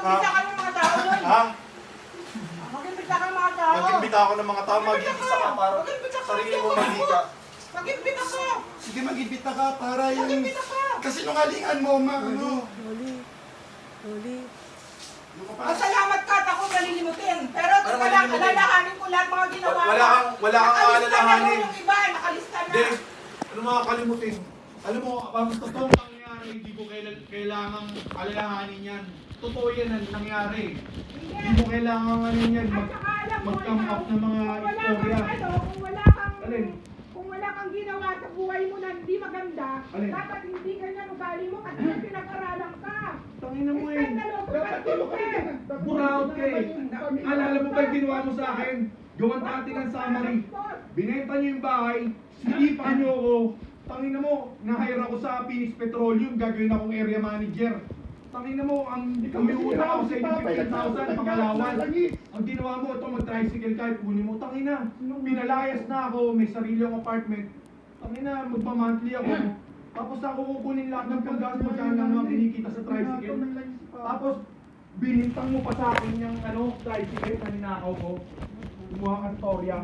mag-imbita ka ng mga tao doon. Ha? Mag-imbita ka ng mga tao. Mag-imbita ako ng mga tao, mag-imbita ka para sarili mo magika. Mag-imbita ka. Sige, mag-imbita ka para yung... Mag-imbita ka. Kasi nungalingan mo, ano? Masalamat ka at ako malilimutin. Pero ito pa lang, alalahanin ko lahat mga ginawa mo. Wala kang alalahanin. Nakalista na yung iba, nakalista na. Hindi. Ano makakalimutin? Alam mo, ang totoong nangyari, hindi ko kailangang alalahanin yan. Totoo yan ang nangyari. Hindi mo kailangan ano yan, mag-come up ng mga istorya. Alin? Kung wala kang ginawa sa buhay mo na hindi maganda, Alin? dapat hindi ganyan ugali mo kasi pinag-aralan ka. Tangina mo eh. Dapat Buraot ka eh. Alala mo ba yung ginawa mo sa akin? Gawan natin ang summary. Binenta niyo yung bahay, sinipan niyo ako. Tangina mo, na-hire ako sa Phoenix Petroleum, gagawin akong area manager. Tangina mo, ang umiuna ako sa 15,000, pangalawan. Ang ginawa mo, ito mag-tricycle ka, kunin mo. Tangina, pinalayas na ako, may sarili akong apartment. Tangina, magpa-monthly ako. Tapos ako kukunin lahat ng panggas, magkano lang mga kinikita sa tricycle. Tapos, binintang mo pa sa akin yung tricycle na ninakaw ko. Gumawa kang storya.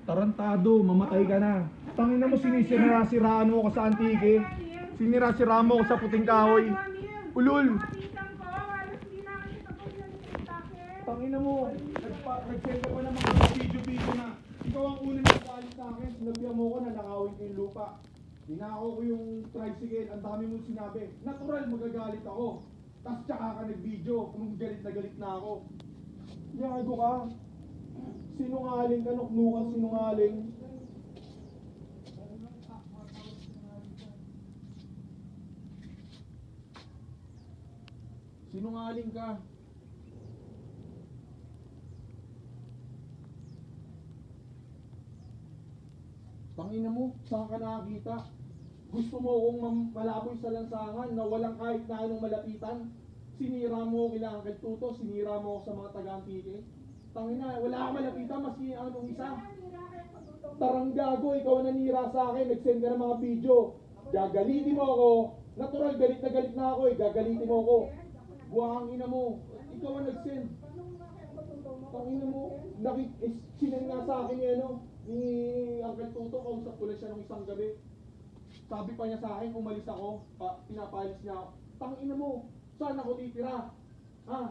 Tarantado, mamatay ka na. Tangina mo, sinisira-siraan mo ko sa antike. Sinira-siraan mo ko sa puting kahoy. Ulul! Tangina mo, nag-send ka pa ng mga video-video na ikaw ang unang nagkalit sa akin. Sinabihan mo ko na nakawin ko yung lupa. Dinakaw ko yung tricycle, ang dami mong sinabi. Natural, magagalit ako. Tapos tsaka ka nag-video, kung galit na galit na ako. Yago ka. Sinungaling ka, nuknukan sinungaling. Sinungaling ka. Tangina mo, saan ka nakakita? Gusto mo akong malaboy sa lansangan na walang kahit na anong malapitan? Sinira mo ako kila Uncle Tuto, sinira mo ako sa mga taga-Antike. Tangina, wala akong malapitan, maski anong isa. Taranggago, ikaw ang nanira sa akin, nag-send ka ng mga video. Gagalitin mo ako. Natural, galit na galit na ako eh, gagalitin mo ako. Buwang ina mo, ikaw ang nag-send. Tangina mo, sinend nga sa akin ni Uncle Tuto, kausap ko lang siya nung isang gabi. Sabi pa niya sa akin, umalis ako, pinapalis niya ako. Tangina mo, saan ako titira? Ha?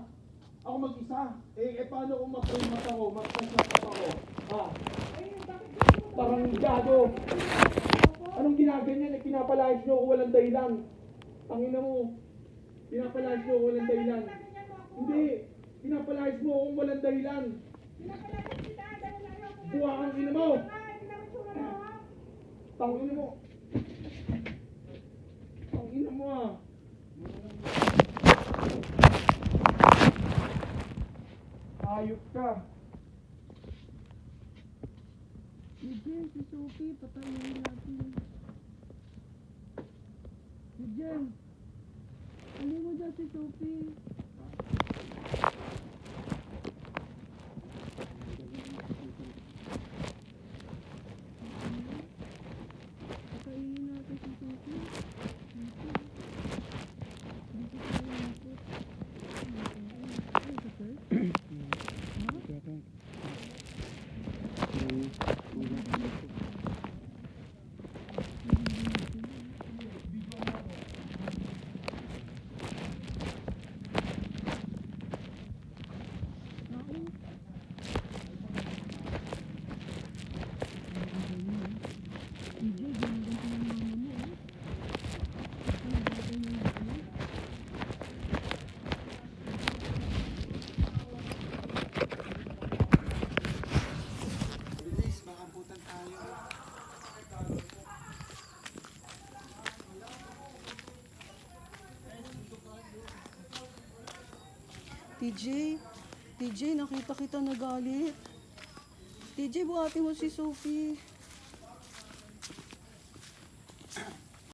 Ako mag-isa. Paano kung mag-primat ako? Mag-primat ako? Ha? Parang gago. Anong ginaganyan? Pinapalayas niyo ako walang dahilan. Tangina mo. Pinapalayas niyo ako walang dahilan. Hindi. Pinapalayas mo akong walang dahilan. Buha kang ina mo. Tangina mo. Tangina mo ah. Ayop ka. Jen, si Sophie, patayin natin. Si Jen, ano mo dyan si Sophie? Patayin natin si Sophie. Dito tayo napot. Ay, ito sir? TJ, TJ, nakita kita nagalit. TJ, buhati mo si Sophie.